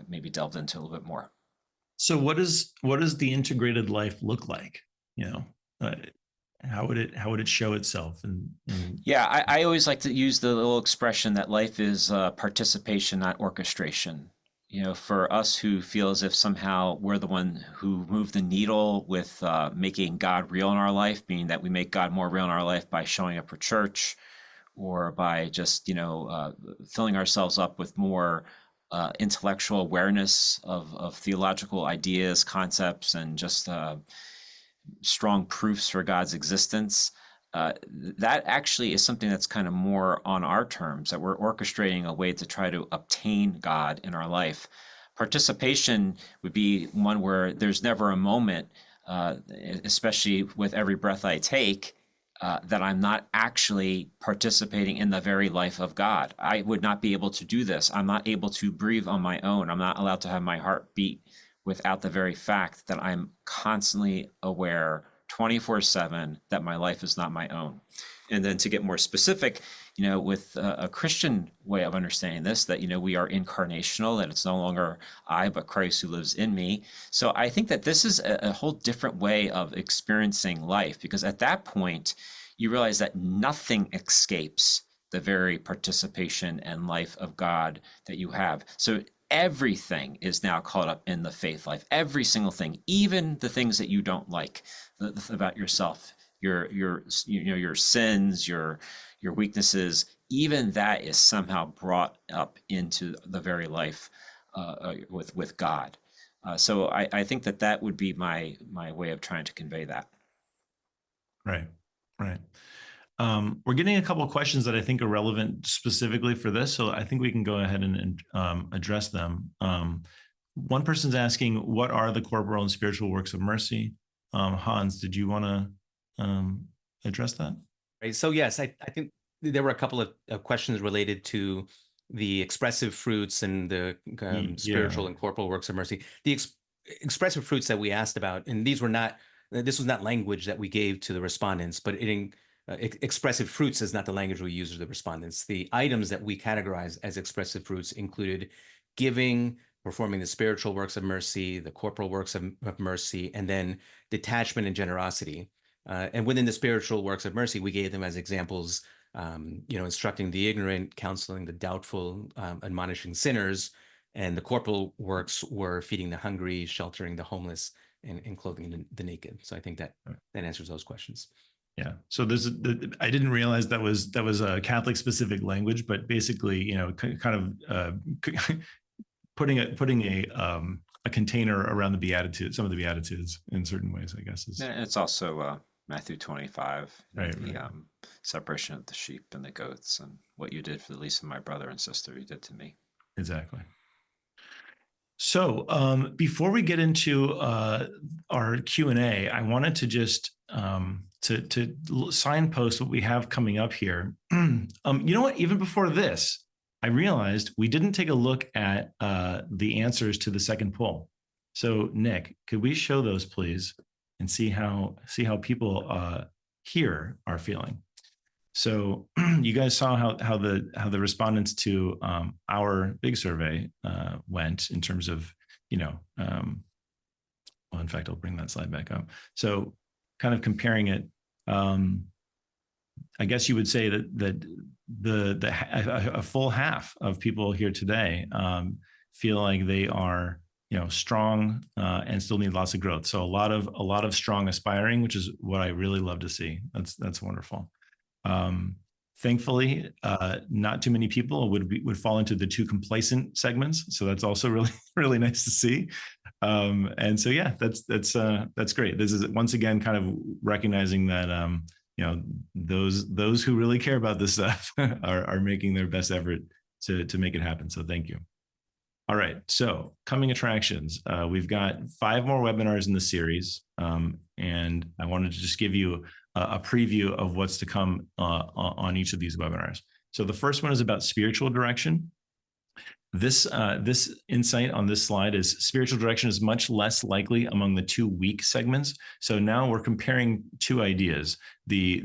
maybe delved into a little bit more. So what does the integrated life look like? How would it show itself? Yeah, I always like to use the little expression that life is participation, not orchestration. For us who feel as if somehow we're the one who moved the needle with making God real in our life, meaning that we make God more real in our life by showing up for church, or by just filling ourselves up with more intellectual awareness of theological ideas, concepts, and just strong proofs for God's existence. That actually is something that's kind of more on our terms, that we're orchestrating a way to try to obtain God in our life. Participation would be one where there's never a moment, especially with every breath I take, that I'm not actually participating in the very life of God. I would not be able to do this. I'm not able to breathe on my own. I'm not allowed to have my heart beat without the very fact that I'm constantly aware 24/7 that my life is not my own. And then to get more specific, with a Christian way of understanding this, that, we are incarnational, that it's no longer I, but Christ who lives in me. So I think that this is a whole different way of experiencing life, because at that point, you realize that nothing escapes the very participation and life of God that you have. So everything is now caught up in the faith life, every single thing, even the things that you don't like about yourself, your sins, your weaknesses, even that is somehow brought up into the very life with God. So I think that would be my way of trying to convey that. Right. We're getting a couple of questions that I think are relevant specifically for this, so I think we can go ahead and address them. One person's asking, what are the corporal and spiritual works of mercy? Hans, did you want to address that? Right. So yes, I think there were a couple of questions related to the expressive fruits and the spiritual and corporal works of mercy. The expressive fruits that we asked about, and this was not language that we gave to the respondents, but expressive fruits is not the language we use to the respondents. The items that we categorize as expressive fruits included giving, performing the spiritual works of mercy, the corporal works of mercy, and then detachment and generosity. And within the spiritual works of mercy, we gave them as examples, instructing the ignorant, counseling the doubtful, admonishing sinners. And the corporal works were feeding the hungry, sheltering the homeless, and clothing the naked. So I think that answers those questions. Yeah. So I didn't realize that was a Catholic specific language, but basically, kind of putting a container around the Beatitudes, some of the Beatitudes in certain ways, I guess. Yeah, it's also Matthew 25, right. Separation of the sheep and the goats, and what you did for the least of my brother and sister, you did to me. Exactly. So before we get into our Q&A, I wanted to just to signpost what we have coming up here. You know what? Even before this, I realized we didn't take a look at the answers to the second poll. So Nick, could we show those, please, and see how people here are feeling? So you guys saw how the respondents to our big survey went in terms of, well, in fact, I'll bring that slide back up. So kind of comparing it, I guess you would say that a full half of people here today feel like they are, strong and still need lots of growth. So a lot of strong aspiring, which is what I really love to see. That's wonderful. Thankfully, not too many people would fall into the too complacent segments. So that's also really, really nice to see. And so, yeah, that's great. This is once again kind of recognizing that, those who really care about this stuff are making their best effort to make it happen. So thank you. All right. So coming attractions, we've got 5 more webinars in the series. And I wanted to just give you a preview of what's to come on each of these webinars. So the first one is about spiritual direction. This insight on this slide is spiritual direction is much less likely among the 2 weak segments. So now we're comparing 2 ideas. The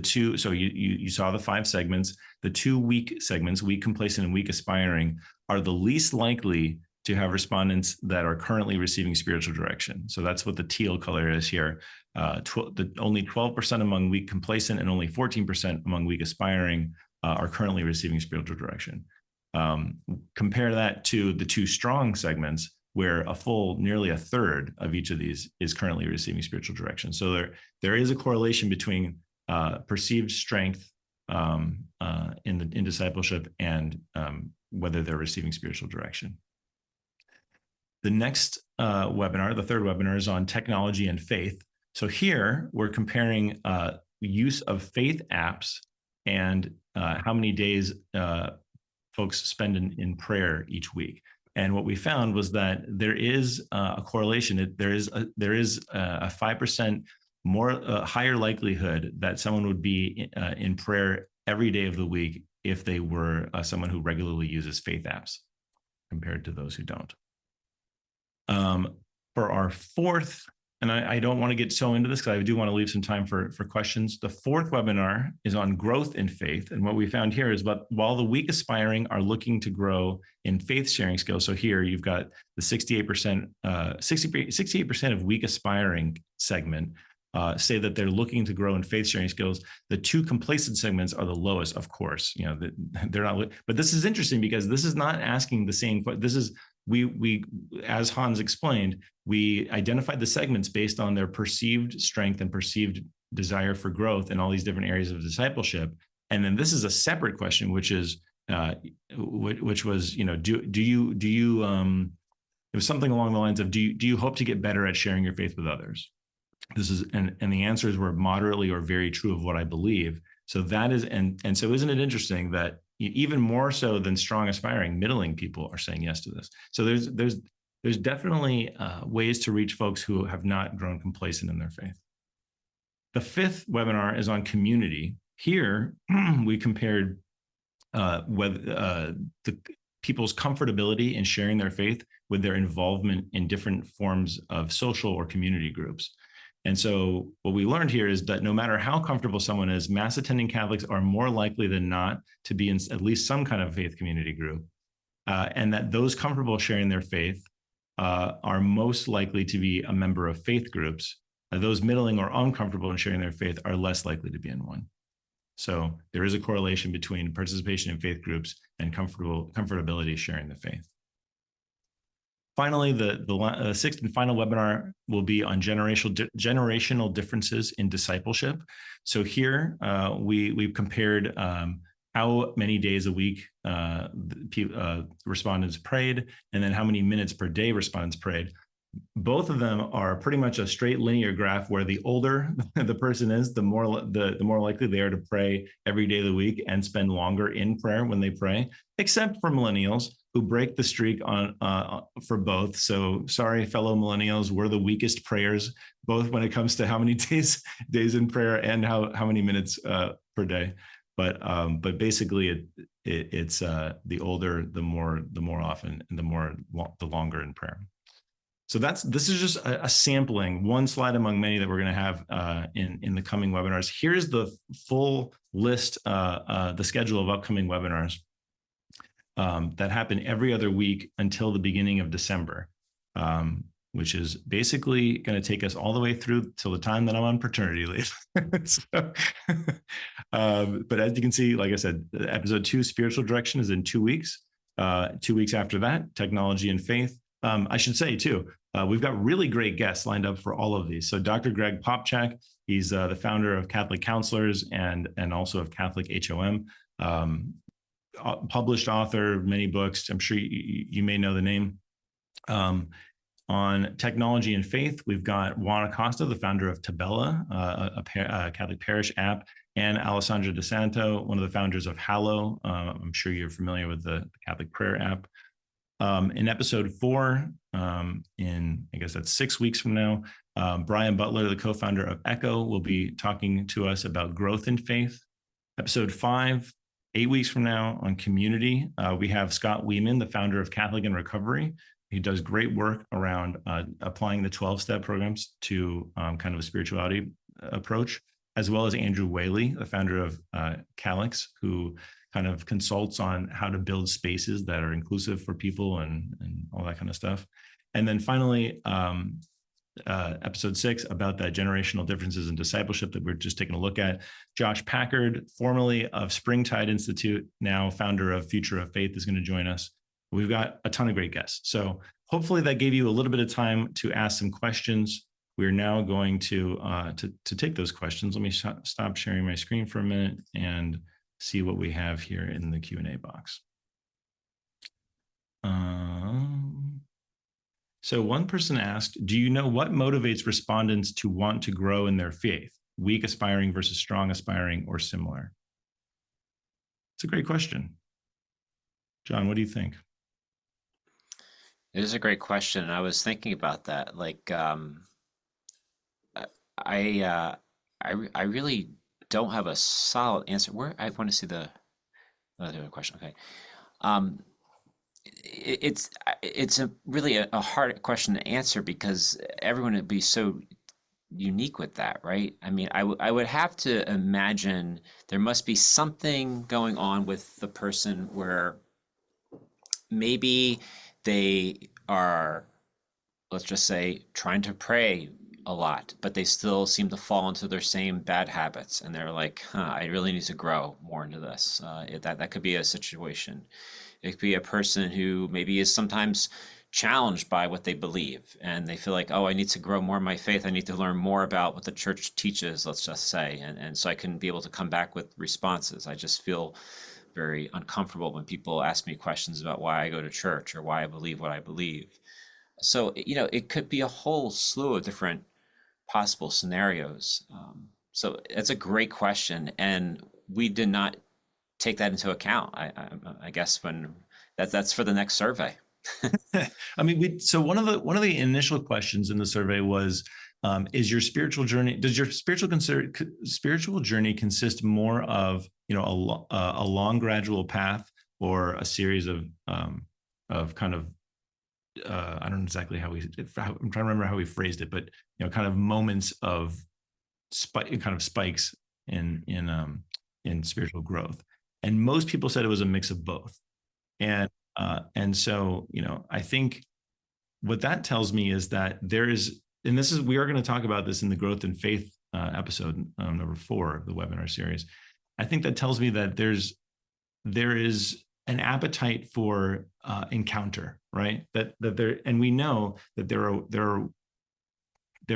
two, so you saw the 5 segments. The 2 weak segments, weak complacent and weak aspiring, are the least likely to have respondents that are currently receiving spiritual direction. So that's what the teal color is here. Only 12% among weak complacent and only 14% among weak aspiring are currently receiving spiritual direction. Compare that to the 2 strong segments, where nearly a third of each of these is currently receiving spiritual direction. So there is a correlation between perceived strength in discipleship and whether they're receiving spiritual direction. The next webinar, the third webinar, is on technology and faith. So here we're comparing use of faith apps and how many days folks spend in prayer each week. And what we found was that there is a correlation. There is a 5% more higher likelihood that someone would be in prayer every day of the week if they were someone who regularly uses faith apps compared to those who don't. For our fourth, and I don't want to get so into this because I do want to leave some time for questions. The fourth webinar is on growth in faith. And what we found here is that while the weak aspiring are looking to grow in faith sharing skills, so here you've got the 68% of weak aspiring segment say that they're looking to grow in faith sharing skills. The two complacent segments are the lowest, of course. You know, they're not, but this is interesting because this is not asking the same. This is we as Hans explained, we identified the segments based on their perceived strength and perceived desire for growth in all these different areas of discipleship. And then this is a separate question, which is which was, you know, do you it was something along the lines of do you hope to get better at sharing your faith with others? This is and the answers were moderately or very true of what I believe. So that is and so isn't it interesting that even more so than strong aspiring, middling people are saying yes to this. So there's definitely ways to reach folks who have not grown complacent in their faith. The fifth webinar is on community. Here we compared whether the people's comfortability in sharing their faith with their involvement in different forms of social or community groups. And so what we learned here is that no matter how comfortable someone is, Mass attending Catholics are more likely than not to be in at least some kind of faith community group, and that those comfortable sharing their faith are most likely to be a member of faith groups. Those middling or uncomfortable in sharing their faith are less likely to be in one. So there is a correlation between participation in faith groups and comfortability sharing the faith. Finally, the sixth and final webinar will be on generational differences in discipleship. So here we've compared how many days a week respondents prayed, and then how many minutes per day respondents prayed. Both of them are pretty much a straight linear graph where the older the person is, the more likely they are to pray every day of the week and spend longer in prayer when they pray, except for millennials who break the streak on for both. So sorry, fellow millennials, we're the weakest prayers, both when it comes to how many days in prayer and how many minutes per day. But basically it's the older, the more often, and the longer in prayer. So this is just a sampling, one slide among many that we're going to have in the coming webinars. Here's the full list, the schedule of upcoming webinars that happen every other week until the beginning of December, which is basically going to take us all the way through till the time that I'm on paternity leave. So, but as you can see, like I said, episode 2, spiritual direction, is in 2 weeks. 2 weeks after that, technology and faith. I should say too, we've got really great guests lined up for all of these. So Dr. Greg Popchak, he's the founder of Catholic Counselors and also of Catholic HOM, published author of many books. I'm sure you may know the name. On technology and faith, we've got Juan Acosta, the founder of Tabella, a Catholic parish app, and Alessandra DeSanto, one of the founders of Hallow. I'm sure you're familiar with the Catholic prayer app. In episode 4, in I guess that's 6 weeks from now, Brian Butler, the co-founder of Echo, will be talking to us about growth in faith. Episode 5, 8 weeks from now, on community, we have Scott Wieman, the founder of Catholic in Recovery. He does great work around applying the 12-step programs to kind of a spirituality approach, as well as Andrew Whaley, the founder of Calyx, who kind of consults on how to build spaces that are inclusive for people and all that kind of stuff. And then finally, episode 6 about that generational differences in discipleship that we're just taking a look at. Josh Packard, formerly of Springtide Institute, now founder of Future of Faith, is going to join us. We've got a ton of great guests. So hopefully that gave you a little bit of time to ask some questions. We're now going to take those questions. Let me stop sharing my screen for a minute and see what we have here in the Q&A box. So one person asked, do you know what motivates respondents to want to grow in their faith? Weak aspiring versus strong aspiring, or similar? It's a great question. John, what do you think? It is a great question. And I was thinking about that. I, I really don't have a solid answer. Where I want to see the other question. Okay. Um, it's a really a hard question to answer because everyone would be so unique with that, right? I mean, I would have to imagine there must be something going on with the person where maybe they are, let's just say, trying to pray a lot, but they still seem to fall into their same bad habits, and they're like, "Huh, I really need to grow more into this." That could be a situation. It could be a person who maybe is sometimes challenged by what they believe, and they feel like, "Oh, I need to grow more in my faith. I need to learn more about what the church teaches." Let's just say, and so I can be able to come back with responses. I just feel very uncomfortable when people ask me questions about why I go to church or why I believe what I believe. So, it could be a whole slew of different possible scenarios. So it's a great question, and we did not take that into account. I guess when that's for the next survey. I mean, so one of the initial questions in the survey was, is your spiritual journey, does your spiritual journey consist more of, a long gradual path, or a series of kind of, I don't know exactly how I'm trying to remember how we phrased it, but kind of moments of kind of spikes in spiritual growth. And most people said it was a mix of both. And so, I think what that tells me is that there is, and we are going to talk about this in the growth in faith episode, number 4 of the webinar series. I think that tells me that there is an appetite for encounter, right? That there, and we know that there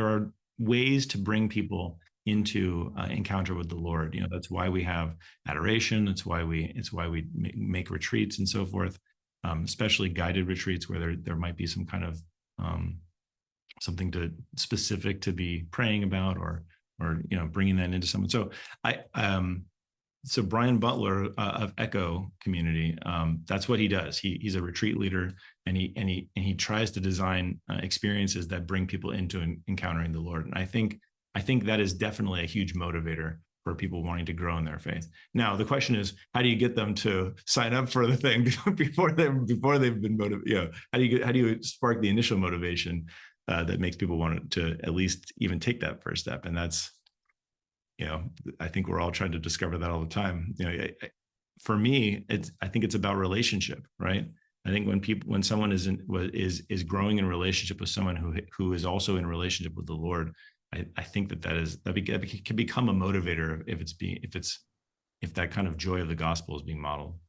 are ways to bring people into encounter with the Lord. That's why we have adoration. It's why we make retreats and so forth, especially guided retreats where there might be some kind of something specific to be praying about, or bringing that into someone. So so Brian Butler of Echo Community, that's what he does. He's a retreat leader, and he tries to design experiences that bring people into encountering the Lord. And I think that is definitely a huge motivator for people wanting to grow in their faith. Now, the question is, how do you get them to sign up for the thing before they've been motivated? How do you spark the initial motivation that makes people want to at least even take that first step? And that's, I think we're all trying to discover that all the time. For me, I think it's about relationship, right? I think when someone is growing in relationship with someone who is also in relationship with the Lord, I think that can become a motivator if that kind of joy of the gospel is being modeled.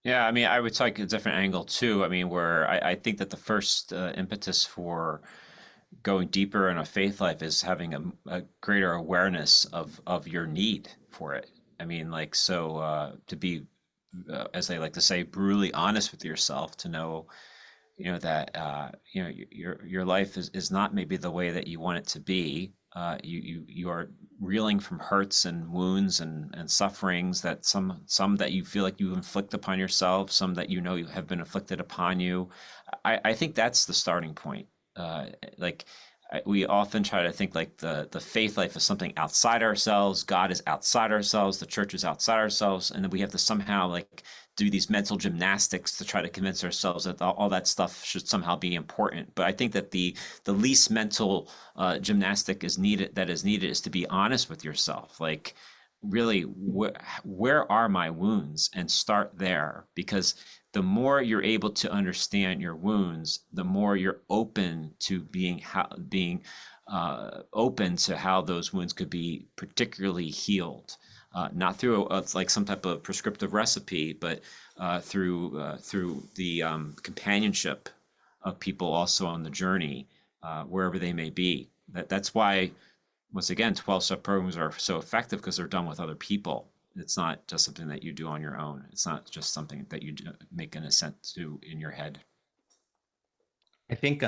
Yeah, I mean, I would take a different angle too. I mean, where I think that the first impetus for going deeper in a faith life is having a greater awareness of your need for it. I mean, to be, as they like to say, brutally honest with yourself, to know, that your life is not maybe the way that you want it to be. You are reeling from hurts and wounds and sufferings, that some that you feel like you inflict upon yourself, some that you have been inflicted upon you. I think that's the starting point. Like we often try to think like the faith life is something outside ourselves. God is outside ourselves. The church is outside ourselves, and then we have to somehow like do these mental gymnastics to try to convince ourselves that all that stuff should somehow be important. But I think that the least mental gymnastic is needed is to be honest with yourself. Like, really, where are my wounds, and start there, because the more you're able to understand your wounds, the more you're open to being open to how those wounds could be particularly healed, not through like some type of prescriptive recipe, but through the companionship of people also on the journey, wherever they may be. That's why, once again, 12-step programs are so effective, because they're done with other people. It's not just something that you do on your own. It's not just something that you make an assent to in your head. I think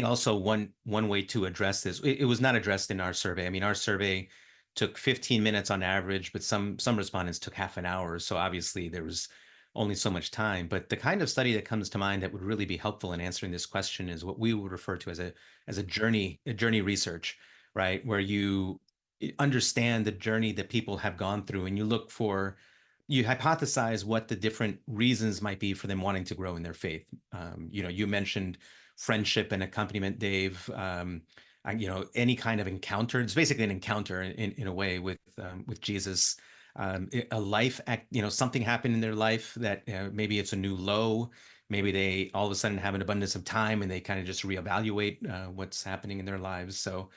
also one way to address this, it was not addressed in our survey. I mean, our survey took 15 minutes on average, but some respondents took half an hour. So obviously there was only so much time. But the kind of study that comes to mind that would really be helpful in answering this question is what we would refer to as a journey research, right? Where you understand the journey that people have gone through, and you hypothesize what the different reasons might be for them wanting to grow in their faith. You mentioned friendship and accompaniment, Dave. Any kind of encounter. It's basically an encounter in a way with Jesus. A life act, something happened in their life that maybe it's a new low. Maybe they all of a sudden have an abundance of time and they kind of just reevaluate what's happening in their lives. So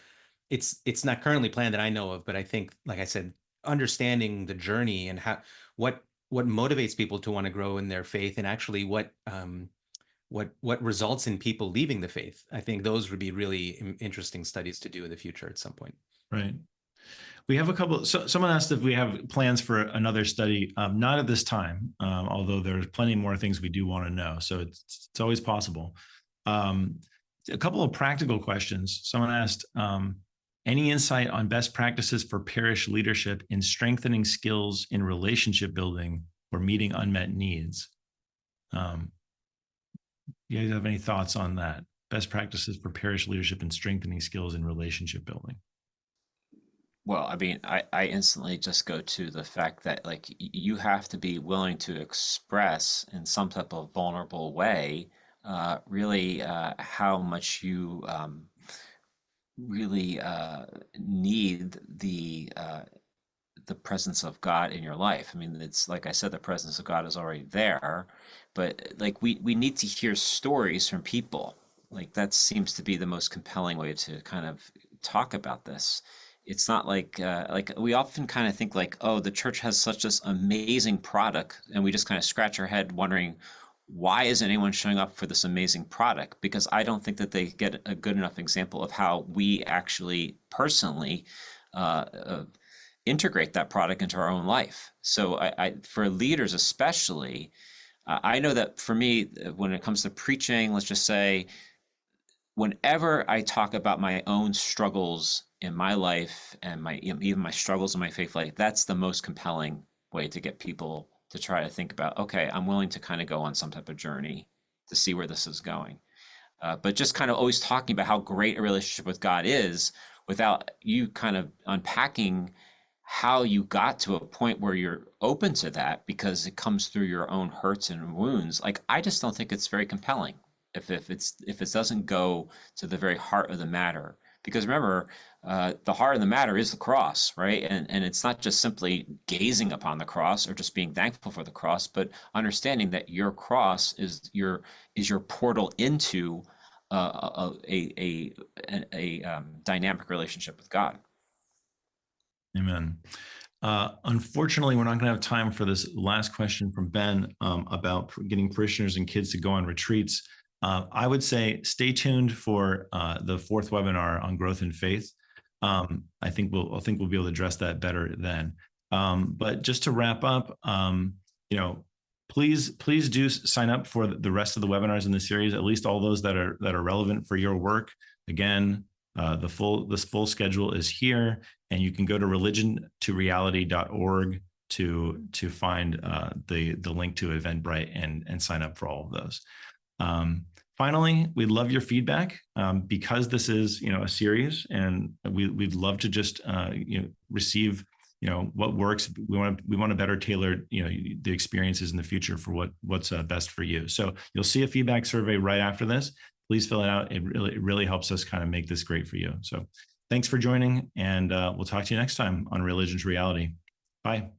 it's not currently planned that I know of, but I think, like I said, understanding the journey and what motivates people to want to grow in their faith, and actually what results in people leaving the faith. I think those would be really interesting studies to do in the future at some point. Right. We have a couple. So someone asked if we have plans for another study. Not at this time, although there's plenty more things we do want to know. So it's always possible. A couple of practical questions. Someone asked, any insight on best practices for parish leadership in strengthening skills in relationship building or meeting unmet needs? You guys have any thoughts on that? Best practices for parish leadership and strengthening skills in relationship building. Well, I mean, I instantly just go to the fact that like you have to be willing to express in some type of vulnerable way, really how much you really need the presence of God in your life. I mean, it's like I said, the presence of God is already there, but like we need to hear stories from people. Like that seems to be the most compelling way to kind of talk about this. It's not like we often kind of think like, oh, the church has such this amazing product, and we just kind of scratch our head wondering, why isn't anyone showing up for this amazing product? Because I don't think that they get a good enough example of how we actually personally integrate that product into our own life. So for leaders especially, I know that for me, when it comes to preaching, let's just say, whenever I talk about my own struggles in my life and even my struggles in my faith life, that's the most compelling way to get people to try to think about, okay, I'm willing to kind of go on some type of journey to see where this is going. But just kind of always talking about how great a relationship with God is without you kind of unpacking how you got to a point where you're open to that because it comes through your own hurts and wounds. Like, I just don't think it's very compelling if it doesn't go to the very heart of the matter. Because remember, the heart of the matter is the cross, right? And it's not just simply gazing upon the cross or just being thankful for the cross, but understanding that your cross is your portal into a dynamic relationship with God. Amen. Unfortunately, we're not going to have time for this last question from Ben about getting parishioners and kids to go on retreats. I would say stay tuned for the fourth webinar on growth in faith. I think we'll be able to address that better then. But just to wrap up, please do sign up for the rest of the webinars in the series, at least all those that are relevant for your work. Again, this full schedule is here, and you can go to religiontoreality.org to find the link to Eventbrite and sign up for all of those. Finally, we'd love your feedback because this is a series, and we'd love to just receive what works. We want to better tailor the experiences in the future for what's best for you. So you'll see a feedback survey right after this. Please fill it out. It really helps us kind of make this great for you. So thanks for joining, and we'll talk to you next time on Religion to Reality. Bye.